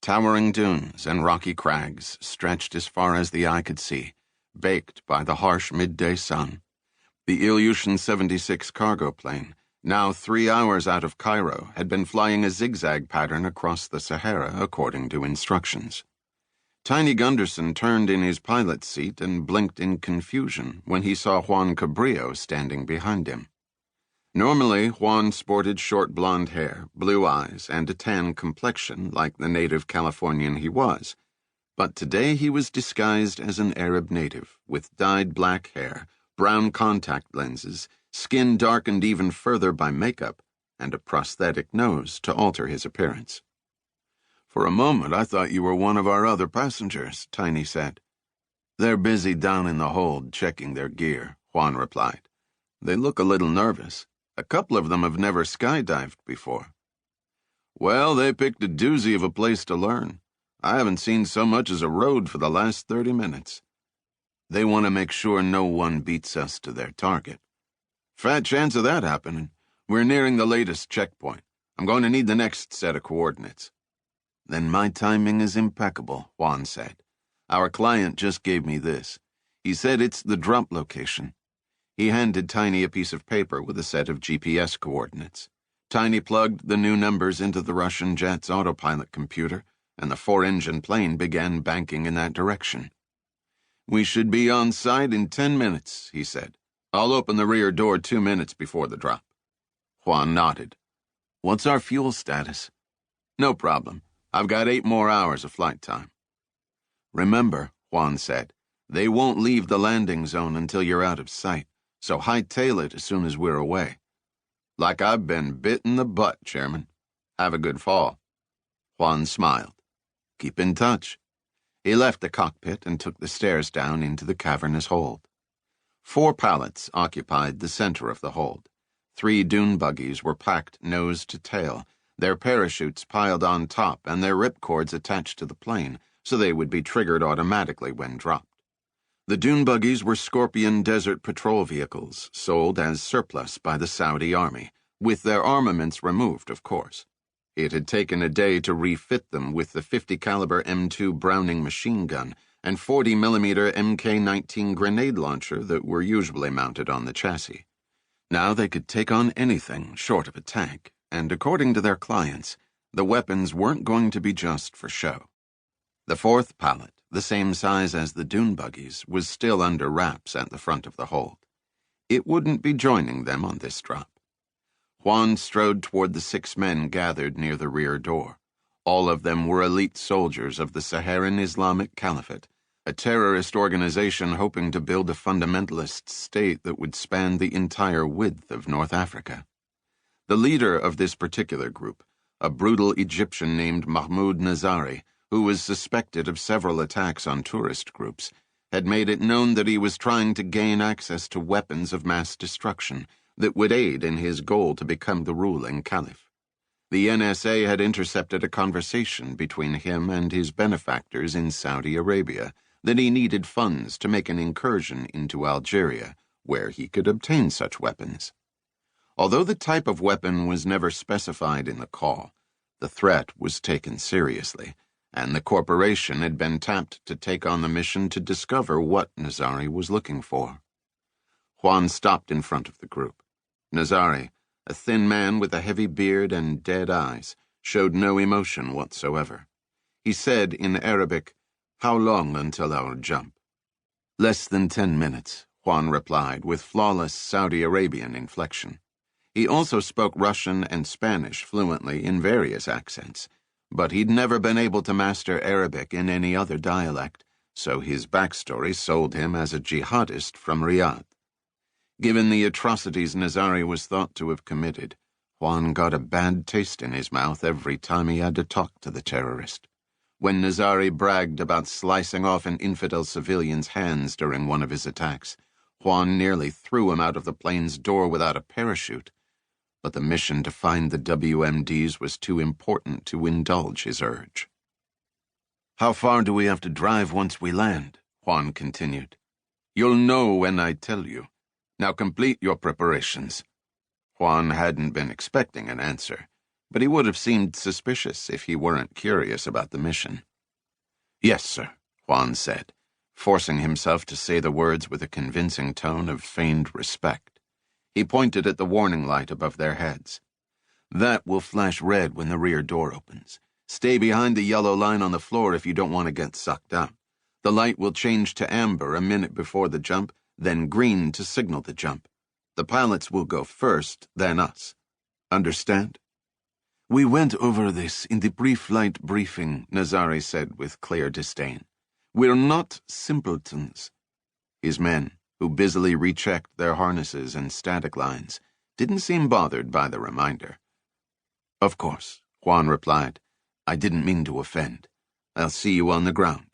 Towering dunes and rocky crags stretched as far as the eye could see, baked by the harsh midday sun. The Ilyushin 76 cargo plane, now 3 hours out of Cairo, had been flying a zigzag pattern across the Sahara according to instructions. Tiny Gunderson turned in his pilot's seat and blinked in confusion when he saw Juan Cabrillo standing behind him. Normally, Juan sported short blonde hair, blue eyes, and a tan complexion like the native Californian he was, but today he was disguised as an Arab native, with dyed black hair, brown contact lenses, skin darkened even further by makeup, and a prosthetic nose to alter his appearance. "For a moment I thought you were one of our other passengers," Tiny said. "They're busy down in the hold checking their gear," Juan replied. "They look a little nervous. A couple of them have never skydived before." "Well, they picked a doozy of a place to learn. I haven't seen so much as a road for the last 30 minutes. They want to make sure no one beats us to their target." "Fat chance of that happening. We're nearing the latest checkpoint. I'm going to need the next set of coordinates." "Then my timing is impeccable," Juan said. "Our client just gave me this. He said it's the drop location." He handed Tiny a piece of paper with a set of GPS coordinates. Tiny plugged the new numbers into the Russian jet's autopilot computer, and the 4-engine plane began banking in that direction. "We should be on site in 10 minutes, he said. "I'll open the rear door 2 minutes before the drop." Juan nodded. "What's our fuel status?" "No problem. I've got 8 more hours of flight time." "Remember," Juan said, "they won't leave the landing zone until you're out of sight, so hightail it as soon as we're away." "Like I've been bit in the butt, Chairman. Have a good fall." Juan smiled. "Keep in touch." He left the cockpit and took the stairs down into the cavernous hold. 4 pallets occupied the center of the hold. 3 dune buggies were packed nose to tail, their parachutes piled on top and their ripcords attached to the plane, so they would be triggered automatically when dropped. The dune buggies were Scorpion Desert Patrol vehicles, sold as surplus by the Saudi Army, with their armaments removed, of course. It had taken a day to refit them with the 50 caliber M2 Browning machine gun and 40mm Mk-19 grenade launcher that were usually mounted on the chassis. Now they could take on anything short of a tank, and according to their clients, the weapons weren't going to be just for show. The 4th pallet, the same size as the dune buggies, was still under wraps at the front of the hold. It wouldn't be joining them on this drop. Juan strode toward the 6 men gathered near the rear door. All of them were elite soldiers of the Saharan Islamic Caliphate, a terrorist organization hoping to build a fundamentalist state that would span the entire width of North Africa. The leader of this particular group, a brutal Egyptian named Mahmoud Nazari, who was suspected of several attacks on tourist groups, had made it known that he was trying to gain access to weapons of mass destruction that would aid in his goal to become the ruling caliph. The NSA had intercepted a conversation between him and his benefactors in Saudi Arabia that he needed funds to make an incursion into Algeria, where he could obtain such weapons. Although the type of weapon was never specified in the call, the threat was taken seriously, and the corporation had been tapped to take on the mission to discover what Nazari was looking for. Juan stopped in front of the group. Nazari, a thin man with a heavy beard and dead eyes, showed no emotion whatsoever. He said in Arabic, "How long until our jump?" "Less than 10 minutes," Juan replied with flawless Saudi Arabian inflection. He also spoke Russian and Spanish fluently in various accents, but he'd never been able to master Arabic in any other dialect, so his backstory sold him as a jihadist from Riyadh. Given the atrocities Nazari was thought to have committed, Juan got a bad taste in his mouth every time he had to talk to the terrorist. When Nazari bragged about slicing off an infidel civilian's hands during one of his attacks, Juan nearly threw him out of the plane's door without a parachute. But the mission to find the WMDs was too important to indulge his urge. "How far do we have to drive once we land?" Juan continued. "You'll know when I tell you. Now complete your preparations." Juan hadn't been expecting an answer. but he would have seemed suspicious if he weren't curious about the mission. "Yes, sir," Juan said, forcing himself to say the words with a convincing tone of feigned respect. He pointed at the warning light above their heads. "That will flash red when the rear door opens. Stay behind the yellow line on the floor if you don't want to get sucked out. The light will change to amber a minute before the jump, then green to signal the jump. The pilots will go first, then us. Understand?" "We went over this in the pre-flight briefing," Nazari said with clear disdain. "We're not simpletons." His men, who busily rechecked their harnesses and static lines, didn't seem bothered by the reminder. "Of course," Juan replied. "I didn't mean to offend. I'll see you on the ground."